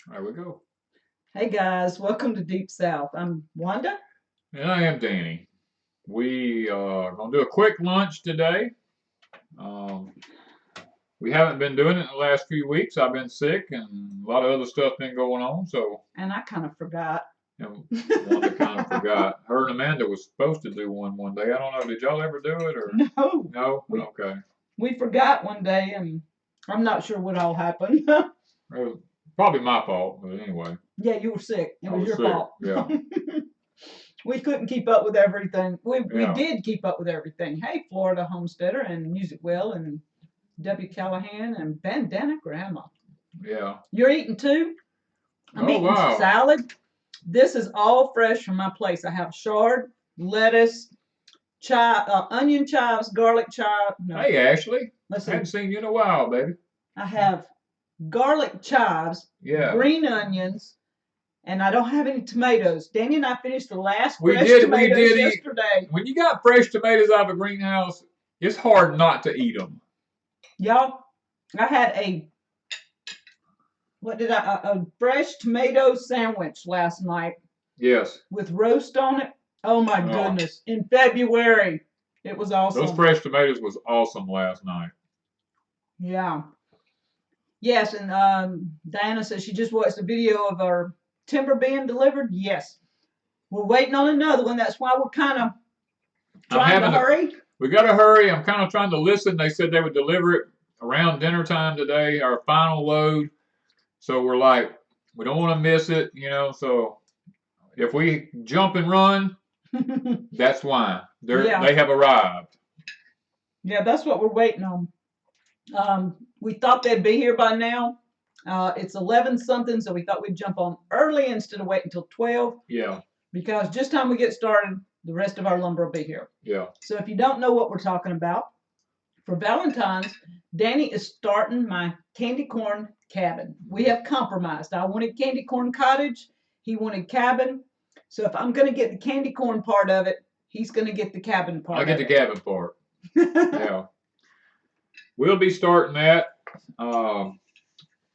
There we go. Hey guys, welcome to Deep South. I'm Wanda. And I am Danny. We are going to do a quick lunch today. Um, we haven't been doing it in the last few weeks. I've been sick and a lot of other stuff been going on. So, And I kind of forgot. you know, Wanda kind of forgot. Her and Amanda was supposed to do one day. I don't know. Did y'all ever do it or No, no? we Okay. we forgot one day, and I'm not sure what all happened. It was probably my fault, but anyway, Yeah, you were sick. It I was was your sick. fault. Yeah. We couldn't keep up with everything. We Yeah. did keep up with everything. Hey, Florida Homesteader and Music Well and W. Callahan and Bandana Grandma. Yeah. You're eating too? I'm Oh, eating wow. salad. This is all fresh from my place. I have chard, lettuce, onion chives, garlic chive. No, Hey, Ashley. let's I hadn't see. seen you in a while, baby. I have garlic chives, Yeah. green onions, and I don't have any tomatoes. Danny and I finished the last We fresh did. We tomatoes did eat. yesterday. When you got fresh tomatoes out of a greenhouse, it's hard not to eat them. Y'all, I had a fresh tomato sandwich last night Yes. with roast on it. Oh my Oh, goodness. In February. It was those awesome. fresh tomatoes was awesome last night. Yeah. Yes, and Diana says she just watched a video of our timber being delivered. Yes. We're waiting on another one. That's why we're kind of I'm trying to having a. hurry. We got to hurry. I'm kind of trying to listen. They said they would deliver it around dinner time today. Our final load. So we're like, we don't want to miss it, you know. So if we jump and run, that's why Yeah. they have arrived. Yeah, that's what we're waiting on. We thought they'd be here by now. It's 11 something, so we thought we'd jump on early instead of waiting until 12. Yeah. Because just time we get started, the rest of our lumber will be here. Yeah. So if you don't know what we're talking about, for Valentine's, Danny is starting my candy corn cabin. We have compromised. I wanted candy corn cottage. He wanted cabin. So if I'm going to get the candy corn part of it, he's going to get the cabin part. I get the cabin part. Yeah. We'll be starting that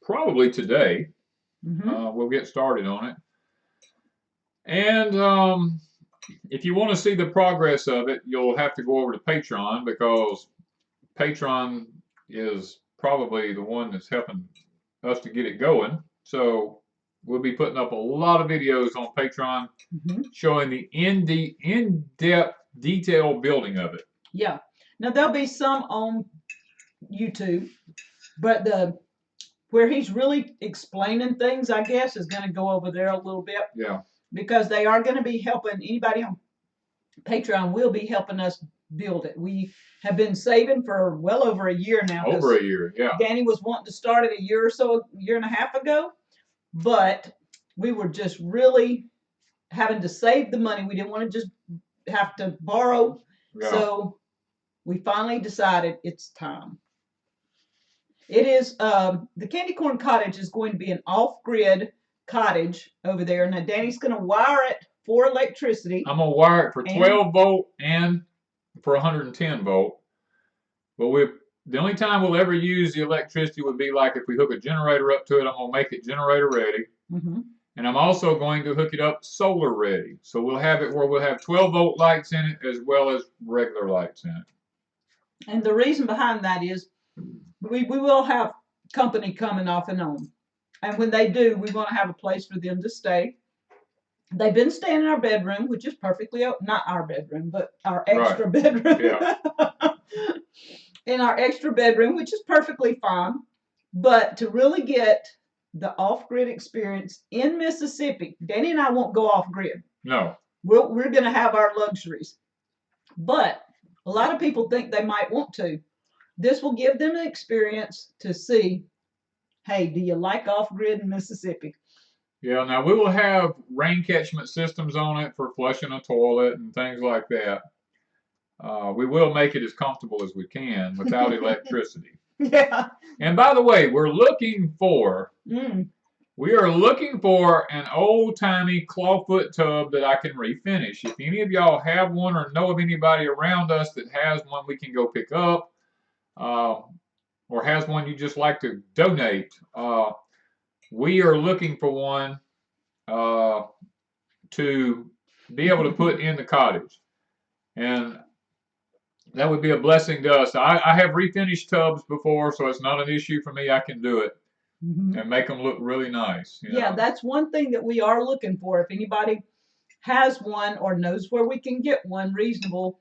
probably today. We'll get started on it. And if you want to see the progress of it, you'll have to go over to Patreon because Patreon is probably the one that's helping us to get it going. So we'll be putting up a lot of videos on Patreon showing the in-depth detailed building of it. Yeah. Now there'll be some on YouTube, but where he's really explaining things, I guess, is going to go over there a little bit. Yeah. Because they are going to be helping anybody on Patreon will be helping us build it. We have been saving for well over a year now. Over a year, yeah. Danny was wanting to start it a year or so, a year and a half ago, but we were just really having to save the money. We didn't want to just have to borrow. Yeah. So we finally decided it's time. It is the Candy Corn Cottage is going to be an off-grid cottage over there. Now Danny's going to wire it for electricity. I'm going to wire it for 12 volt and for 110 volt. But the only time we'll ever use the electricity would be like if we hook a generator up to it. I'm going to make it generator ready. And I'm also going to hook it up solar ready. So we'll have it where we'll have 12 volt lights in it as well as regular lights in it. And the reason behind that is we will have company coming off and on. And when they do, we want to have a place for them to stay. They've been staying in our bedroom, which is perfectly, not our bedroom, but our extra bedroom. Yeah. In our extra bedroom, which is perfectly fine. But to really get the off-grid experience in Mississippi, Danny and I won't go off-grid. No. We're going to have our luxuries. But a lot of people think they might want to. This will give them an experience to see, hey, do you like off-grid in Mississippi? Yeah, now we will have rain catchment systems on it for flushing a toilet and things like that. We will make it as comfortable as we can without electricity. Yeah. And by the way, we are looking for an old-timey clawfoot tub that I can refinish. If any of y'all have one or know of anybody around us that has one we can go pick up, or has one you just like to donate, we are looking for one to be able to put in the cottage. And that would be a blessing to us. I have refinished tubs before, so it's not an issue for me. I can do it and make them look really nice. Yeah, that's one thing that we are looking for. If anybody has one or knows where we can get one reasonable,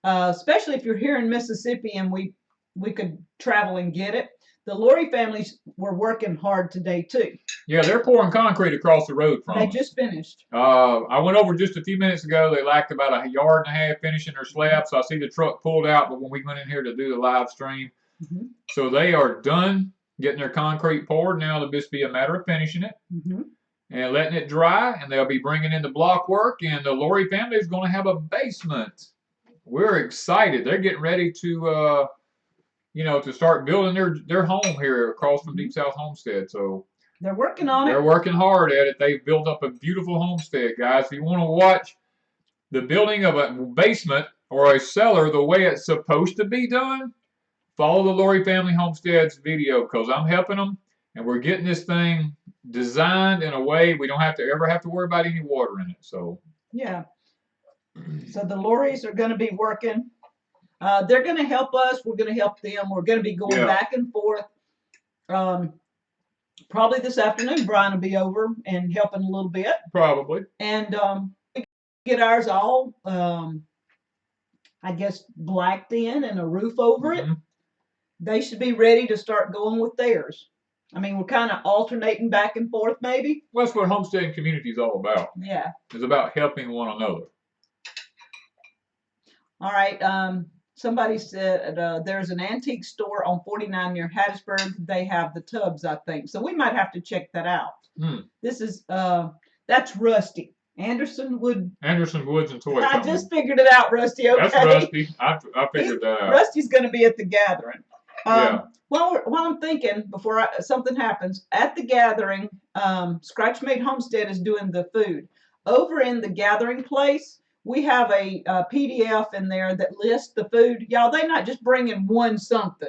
especially if you're here in Mississippi and we could travel and get it. The Lori families were working hard today too. Yeah, they're pouring concrete across the road from us. They just finished. I went over just a few minutes ago. They lacked about 1.5 yards finishing their slab, so I see the truck pulled out. But when we went in here to do the live stream, so they are done getting their concrete poured. Now it'll just be a matter of finishing it and letting it dry, and they'll be bringing in the block work. And the Lori family is going to have a basement. We're excited. They're getting ready to, to start building their home here across from Deep South Homestead. So they're working on it. They're working hard at it. They've built up a beautiful homestead, guys. If you want to watch the building of a basement or a cellar the way it's supposed to be done, follow the Lori Family Homestead's video, because I'm helping them, and we're getting this thing designed in a way we don't have to worry about any water in it. So yeah. So the Loris are going to be working. They're going to help us. We're going to help them. We're going to be going back and forth. Probably this afternoon, Brian will be over and helping a little bit. Probably. And we get ours all, I guess, blacked in and a roof over it. They should be ready to start going with theirs. I mean, we're kind of alternating back and forth, maybe. Well, that's what homesteading community is all about. Yeah. It's about helping one another. All right. Somebody said there's an antique store on 49 near Hattiesburg. They have the tubs, I think. So we might have to check that out. This is, that's Rusty. Anderson Woods and Toy Company. I just figured it out, Rusty. Okay. That's Rusty. I figured that out. Rusty's going to be at the gathering. While I'm thinking, before something happens, at the gathering, Scratch Made Homestead is doing the food. Over in the gathering place, we have a PDF in there that lists the food. Y'all, they're not just bringing one something.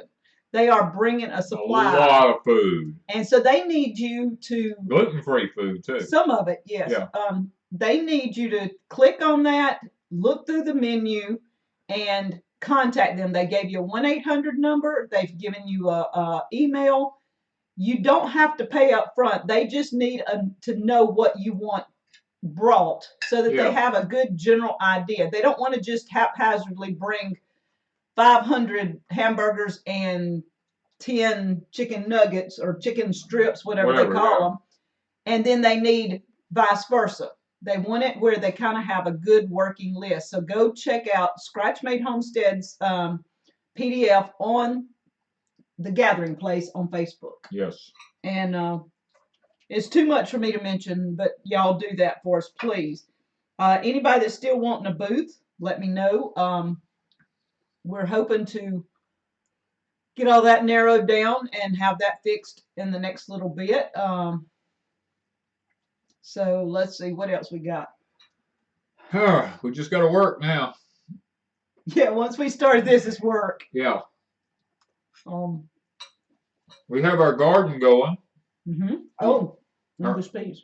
They are bringing a supply. A lot of food. And so they need you to... Gluten-free food, too. Some of it, yes. Yeah. They need you to click on that, look through the menu, and contact them. They gave you a 1-800 number. They've given you a email. You don't have to pay up front. They just need to know what you want brought so that they have a good general idea. They don't want to just haphazardly bring 500 hamburgers and 10 chicken nuggets or chicken strips, whatever they call them, and then they need vice versa. They want it where they kind of have a good working list. So go check out Scratch Made Homestead's PDF on the Gathering Place on Facebook. Yes. And it's too much for me to mention, but y'all do that for us, please. Anybody that's still wanting a booth, let me know. We're hoping to get all that narrowed down and have that fixed in the next little bit. So let's see what else we got. We just got to work now. Yeah, once we start this, it's work. Yeah. We have our garden going. Oh, English peas.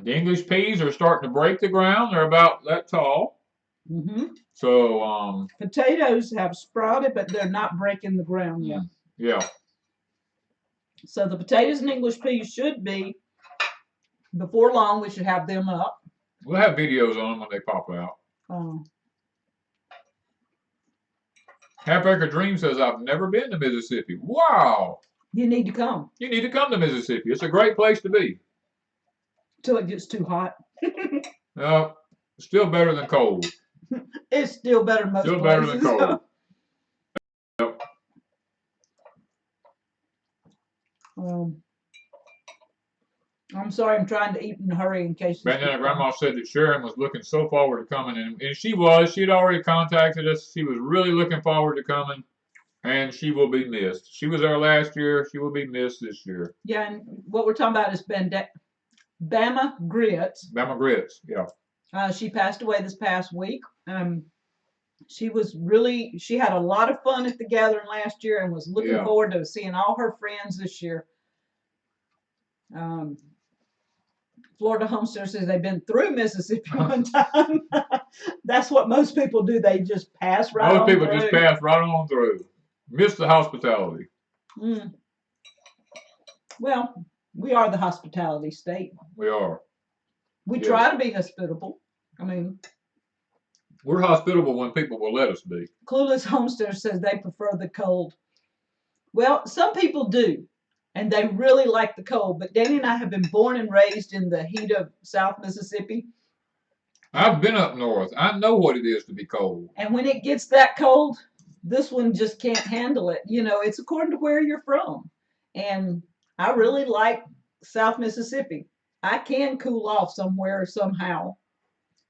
The English peas are starting to break the ground. They're about that tall. So potatoes have sprouted, but they're not breaking the ground yet. Yeah. So the potatoes and English peas should be, before long, we should have them up. We'll have videos on them when they pop out. Half Acre Dream says, I've never been to Mississippi. Wow. You need to come. You need to come to Mississippi. It's a great place to be. Till it gets too hot. Still better than cold. It's still better than most places. Still better than cold. Yep. I'm sorry, I'm trying to eat in a hurry in case. Bandana Grandma said that Sharon was looking so forward to coming, and she was. She'd already contacted us. She was really looking forward to coming, and she will be missed. She was there last year. She will be missed this year. Yeah, and what we're talking about is Bama Grits. Bama Grits, yeah. She passed away this past week. She had a lot of fun at the gathering last year and was looking forward to seeing all her friends this year. Florida Homestead says they've been through Mississippi one time. That's what most people do. They just pass right on through. Most people just pass right on through. Miss the hospitality. Mm. Well, we are the hospitality state. We are. We try to be hospitable. I mean, we're hospitable when people will let us be. Clueless Homestead says they prefer the cold. Well, some people do, and they really like the cold. But Danny and I have been born and raised in the heat of South Mississippi. I've been up north. I know what it is to be cold. And when it gets that cold, this one just can't handle it. You know, it's according to where you're from. And I really like South Mississippi. I can cool off somewhere somehow.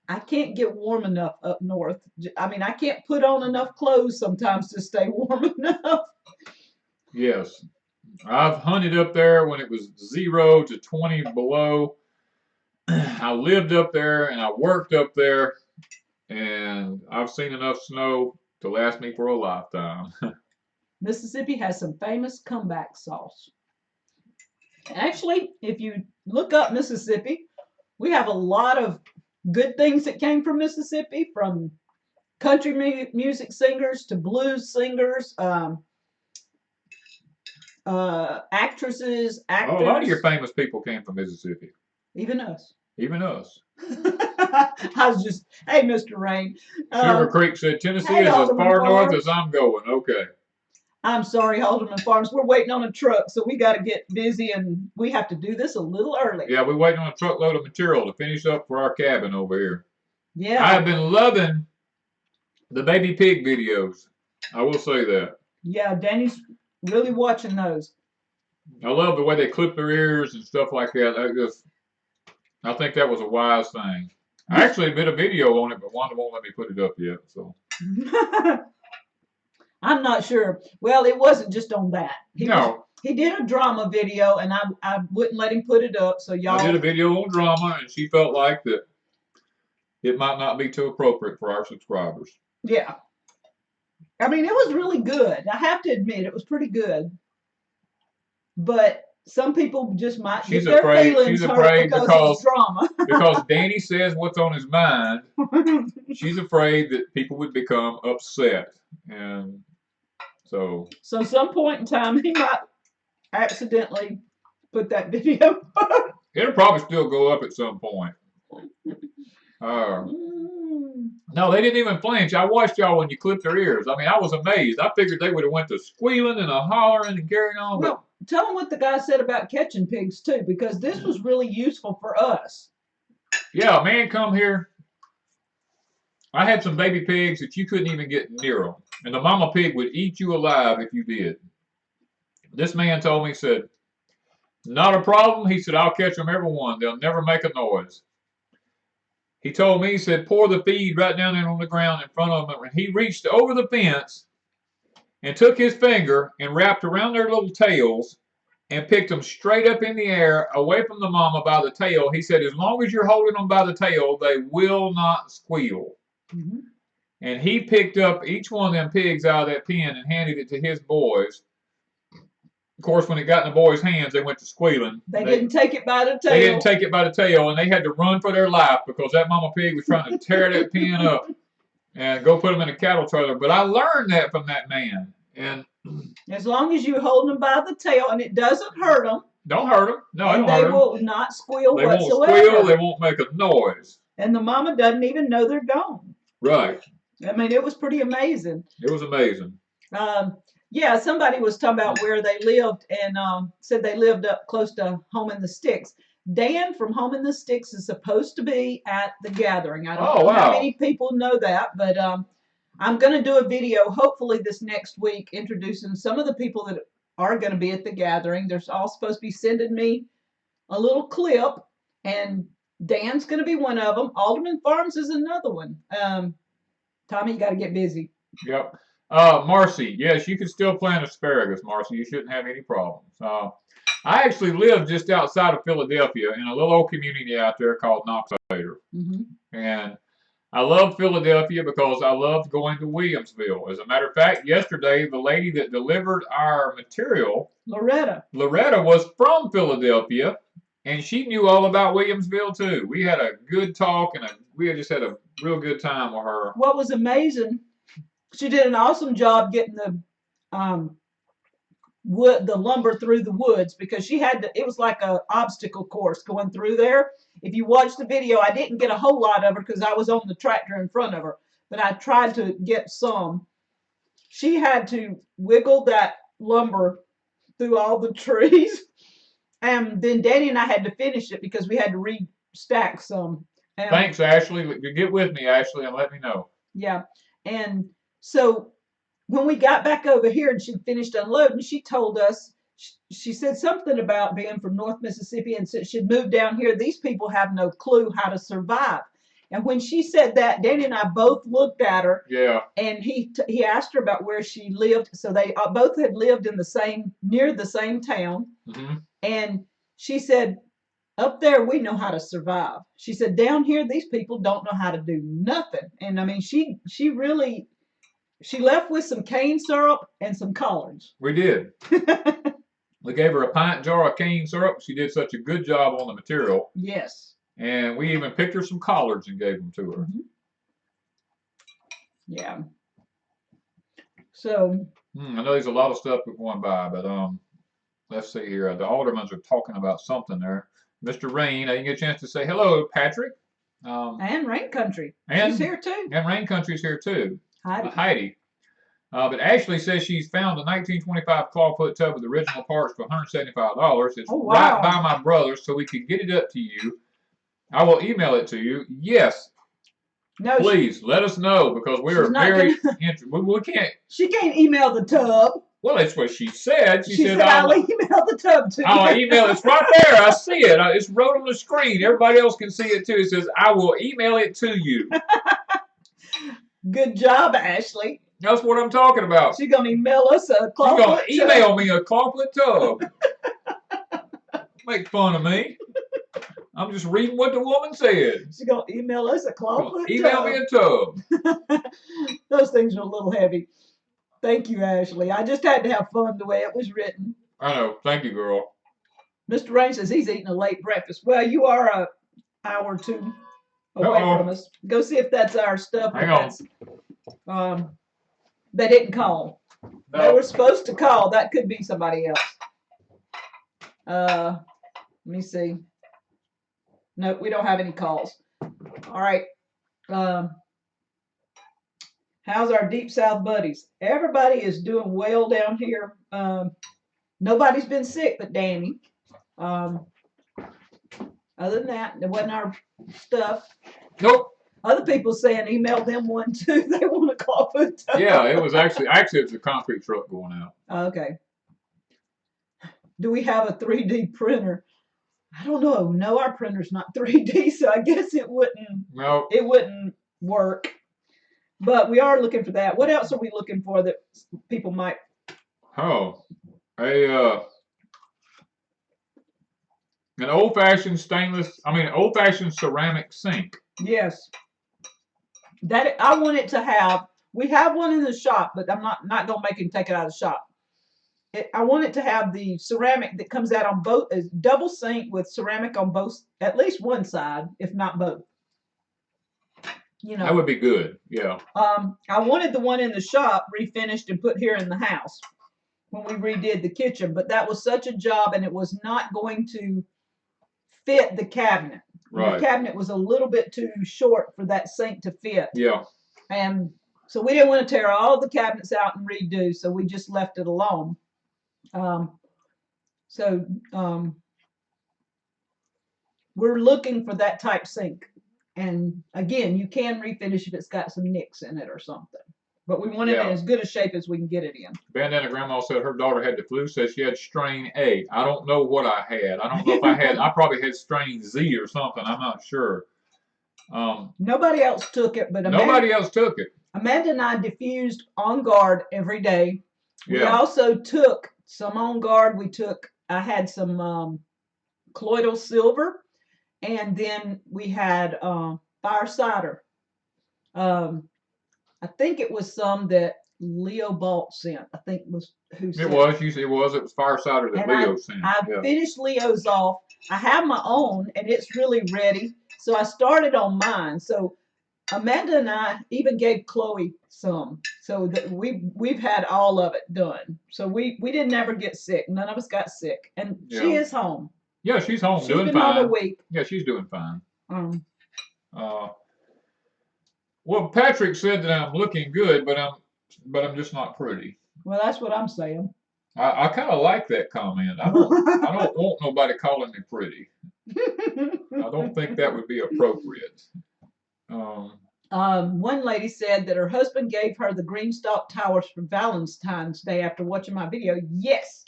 I can't get warm enough up north. I mean, I can't put on enough clothes sometimes to stay warm enough. Yes. I've hunted up there when it was 0 to 20 below. I lived up there and I worked up there, and I've seen enough snow to last me for a lifetime. Mississippi has some famous comeback sauce. Actually, if you look up Mississippi, we have a lot of good things that came from Mississippi, from country music singers to blues singers, actresses, actors. Oh, a lot of your famous people came from Mississippi. Even us. Even us. I was just, hey, Mr. Rain. Sugar Creek said Tennessee is as far north as I'm going. Okay. I'm sorry, Halderman Farms. We're waiting on a truck, so we got to get busy, and we have to do this a little early. Yeah, we're waiting on a truckload of material to finish up for our cabin over here. Yeah. I have been loving the baby pig videos. I will say that. Yeah, Danny's really watching those. I love the way they clip their ears and stuff like that. I think that was a wise thing. I actually did a video on it, but Wanda won't let me put it up yet. So I'm not sure. Well, it wasn't just on that. He did a drama video, and I wouldn't let him put it up. So y'all. I did a video on drama, and she felt like that it might not be too appropriate for our subscribers. Yeah. I mean, it was really good. I have to admit, it was pretty good. But some people just might get their feelings hurt because it's drama. Because Danny says what's on his mind. She's afraid that people would become upset, and so some point in time he might accidentally put that video up. It'll probably still go up at some point. No, they didn't even flinch. I watched y'all when you clipped their ears. I mean, I was amazed. I figured they would have went to squealing and a hollering and carrying on. Well, tell them what the guy said about catching pigs too, because this was really useful for us. Yeah, a man come here. I had some baby pigs that you couldn't even get near them, and the mama pig would eat you alive if you did. This man told me, said, "Not a problem." He said, "I'll catch them every one. They'll never make a noise." He told me, he said, pour the feed right down there on the ground in front of him. And he reached over the fence and took his finger and wrapped around their little tails and picked them straight up in the air away from the mama by the tail. He said, as long as you're holding them by the tail, they will not squeal. Mm-hmm. And he picked up each one of them pigs out of that pen and handed it to his boys. Of course, when it got in the boys' hands, they went to squealing. They didn't take it by the tail. They didn't take it by the tail, and they had to run for their life because that mama pig was trying to tear that pen up and go put them in a cattle trailer. But I learned that from that man. And as long as you hold them by the tail and it doesn't hurt them. Don't hurt them. No, it don't hurt them. They will not squeal whatsoever. They won't squeal. They won't make a noise. And the mama doesn't even know they're gone. Right. I mean, it was pretty amazing. It was amazing. Yeah, somebody was talking about where they lived and said they lived up close to Home in the Sticks. Dan from Home in the Sticks is supposed to be at the gathering. I don't know how many people know that, but I'm going to do a video hopefully this next week introducing some of the people that are going to be at the gathering. They're all supposed to be sending me a little clip, and Dan's going to be one of them. Alderman Farms is another one. Tommy, you got to get busy. Yep. Marcy, yes, you can still plant asparagus, Marcy. You shouldn't have any problems. I actually live just outside of Philadelphia in a little old community out there called Knoxator. Mm-hmm. And I love Philadelphia because I loved going to Williamsville. As a matter of fact, yesterday, the lady that delivered our material, Loretta was from Philadelphia. And she knew all about Williamsville too. We had a good talk, and we had just had a real good time with her. What was amazing, she did an awesome job getting the the lumber through the woods, because she had to, it was like a obstacle course going through there. If you watch the video, I didn't get a whole lot of her because I was on the tractor in front of her, but I tried to get some. She had to wiggle that lumber through all the trees, and then Danny and I had to finish it because we had to restack some. Thanks, Ashley. Get with me, Ashley, and let me know. Yeah, and so when we got back over here and she'd finished unloading, she told us, she said something about being from North Mississippi, and since she'd moved down here, these people have no clue how to survive. And when she said that, Danny and I both looked at her. Yeah. And he asked her about where she lived. So they both had lived in near the same town. Mm-hmm. And she said, up there, we know how to survive. She said, down here, these people don't know how to do nothing. And I mean, she left with some cane syrup and some collards. We did. We gave her a pint jar of cane syrup. She did such a good job on the material. Yes. And we even picked her some collards and gave them to her. Mm-hmm. Yeah. So. I know there's a lot of stuff going by, but let's see here. The aldermans are talking about something there. Mr. Rain, I didn't get a chance to say hello, Patrick. And Rain Country. She's here too. And Rain Country's here too. Heidi. But Ashley says she's found a 1925 clawfoot tub with original parts for $175. It's right by my brother's, so we could get it up to you. I will email it to you. Yes. No, please let us know, because we are very interested. We can't. She can't email the tub. Well, that's what she said. She said I'll email the tub to you. I'll email it. It's right there. I see it. It's wrote on the screen. Everybody else can see it too. It says, I will email it to you. Good job, Ashley. That's what I'm talking about. She's going to email us a clawfoot tub. She's going to email me a clawfoot tub. Make fun of me. I'm just reading what the woman said. She's going to email us a clawfoot tub. Email me a tub. Those things are a little heavy. Thank you, Ashley. I just had to have fun the way it was written. I know. Thank you, girl. Mr. Rain says he's eating a late breakfast. Well, you are an hour or two away from us. Go see if that's our stuff. Hang on. They didn't call. No. They were supposed to call. That could be somebody else. Let me see. No, we don't have any calls. All right. How's our Deep South buddies? Everybody is doing well down here. Nobody's been sick but Danny. Other than that, it wasn't our stuff. Nope. Other people saying email them one too. They want a clawfoot tub. Yeah, it was actually it was a concrete truck going out. Okay. Do we have a 3D printer? I don't know. No, our printer's not 3D, so I guess it wouldn't. No. It wouldn't work. But we are looking for that. What else are we looking for that people might? Oh, an old-fashioned old-fashioned ceramic sink. Yes. That I want it to have. We have one in the shop, but I'm not gonna make him take it out of the shop. I want it to have the ceramic that comes out on both, a double sink with ceramic on both, at least one side, if not both. You know. That would be good. Yeah. I wanted the one in the shop refinished and put here in the house when we redid the kitchen, but that was such a job, and it was not going to fit the cabinet. Right. The cabinet was a little bit too short for that sink to fit. Yeah. And so we didn't want to tear all the cabinets out and redo, so we just left it alone. We're looking for that type sink. And again, you can refinish if it's got some nicks in it or something. But we want it in as good a shape as we can get it in. Bandana Grandma said her daughter had the flu, said she had strain A. I don't know what I had. I don't know if I probably had strain Z or something. I'm not sure. Nobody else took it, but nobody else took it. Amanda and I diffused On Guard every day. Yeah. We also took some On Guard. I had some colloidal silver, and then we had fire cider. I think it was some that Leo Balt sent. I think was who sent It was. It was. It was Firesider that and Leo sent. I finished Leo's off. I have my own, and it's really ready. So I started on mine. So Amanda and I even gave Chloe some. So that we've had all of it done. So we didn't ever get sick. None of us got sick, and she is home. Yeah, she's home. She's doing been fine. home a week. Yeah, she's doing fine. Well, Patrick said that I'm looking good, but I'm just not pretty. Well, that's what I'm saying. I kind of like that comment. I don't want nobody calling me pretty. I don't think that would be appropriate. One lady said that her husband gave her the Greenstock Towers for Valentine's Day after watching my video. Yes,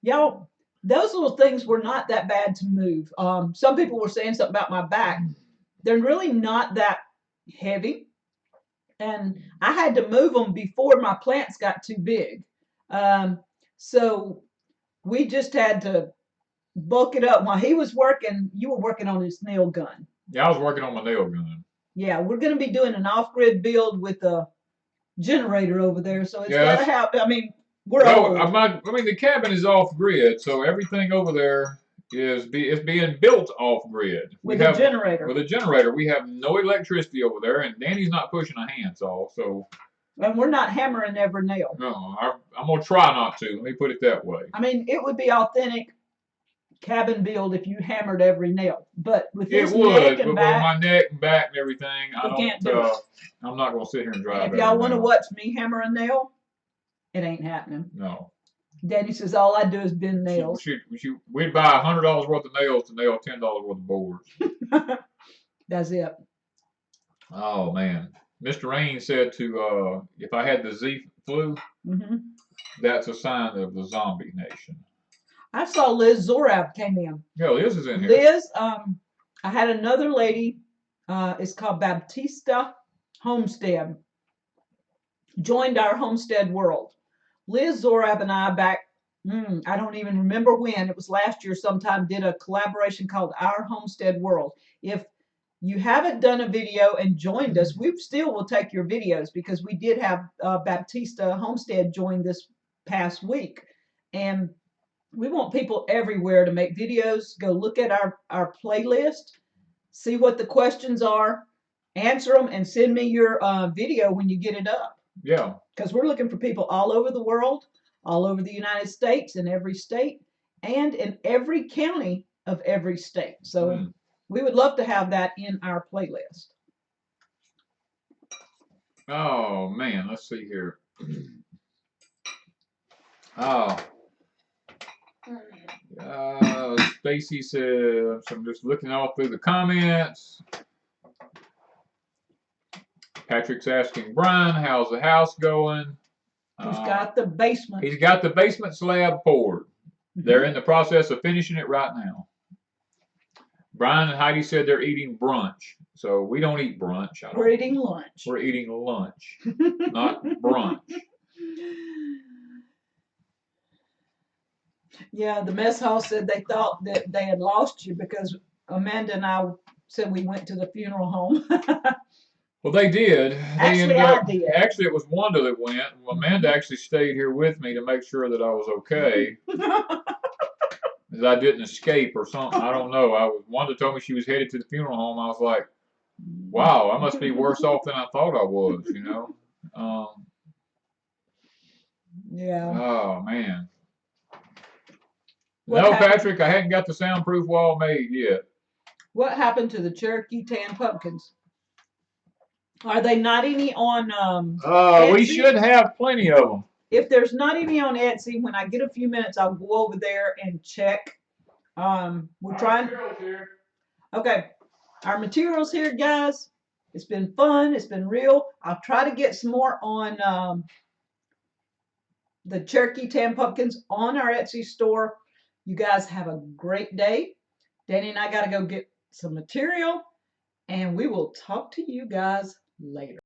y'all, those little things were not that bad to move. Some people were saying something about my back. They're really not that heavy, and I had to move them before my plants got too big. So we just had to bulk it up. While he was working, you were working on his nail gun. Yeah, I was working on my nail gun. Yeah, we're going to be doing an off-grid build with a generator over there, so it's got to have. I mean, we're old. I mean, the cabin is off-grid, so everything over there is being built off-grid. With a generator. With a generator, we have no electricity over there, and Danny's not pushing a handsaw, so. And we're not hammering every nail. No, I'm gonna try not to. Let me put it that way. I mean, it would be authentic cabin build if you hammered every nail, but with this neck and back, with my neck and back and everything, can't do it. I'm not gonna sit here and drive. If y'all want to watch me hammer a nail, it ain't happening. No. Danny says all I do is bend nails. We'd buy $100 worth of nails to nail $10 worth of boards. That's it. Oh man, Mr. Rain said to if I had the Z flu, that's a sign of the zombie nation. I saw Liz Zorab came in. Yeah, Liz is in here. Liz, I had another lady, it's called Baptista Homestead, joined our Homestead World. Liz Zorab and I back, I don't even remember when, it was last year sometime, did a collaboration called Our Homestead World. If you haven't done a video and joined us, we still will take your videos because we did have Baptista Homestead join this past week. And we want people everywhere to make videos. Go look at our playlist, see what the questions are, answer them, and send me your video when you get it up. Yeah. Because we're looking for people all over the world, all over the United States, in every state, and in every county of every state. So we would love to have that in our playlist. Oh, man. Let's see here. Oh. Stacy said, so I'm just looking all through the comments. Patrick's asking Brian, how's the house going? He's got the basement. He's got the basement slab poured. They're in the process of finishing it right now. Brian and Heidi said they're eating brunch. So we don't eat brunch. We're eating lunch. We're eating lunch, not brunch. Yeah, the mess hall said they thought that they had lost you because Amanda and I said we went to the funeral home. Well, they did. Actually, I did. Actually, it was Wanda that went. Amanda actually stayed here with me to make sure that I was okay. That I didn't escape or something. I don't know. Wanda told me she was headed to the funeral home. I was like, wow, I must be worse off than I thought I was, you know? Yeah. Oh, man. No, Patrick, I hadn't got the soundproof wall made yet. What happened to the Cherokee tan pumpkins? Are they not any on Etsy? We should have plenty of them. If there's not any on Etsy, when I get a few minutes, I'll go over there and check. We're trying. Okay, our materials here, guys. It's been fun. It's been real. I'll try to get some more on the Cherokee tan pumpkins on our Etsy store. You guys have a great day. Danny and I got to go get some material, and we will talk to you guys later.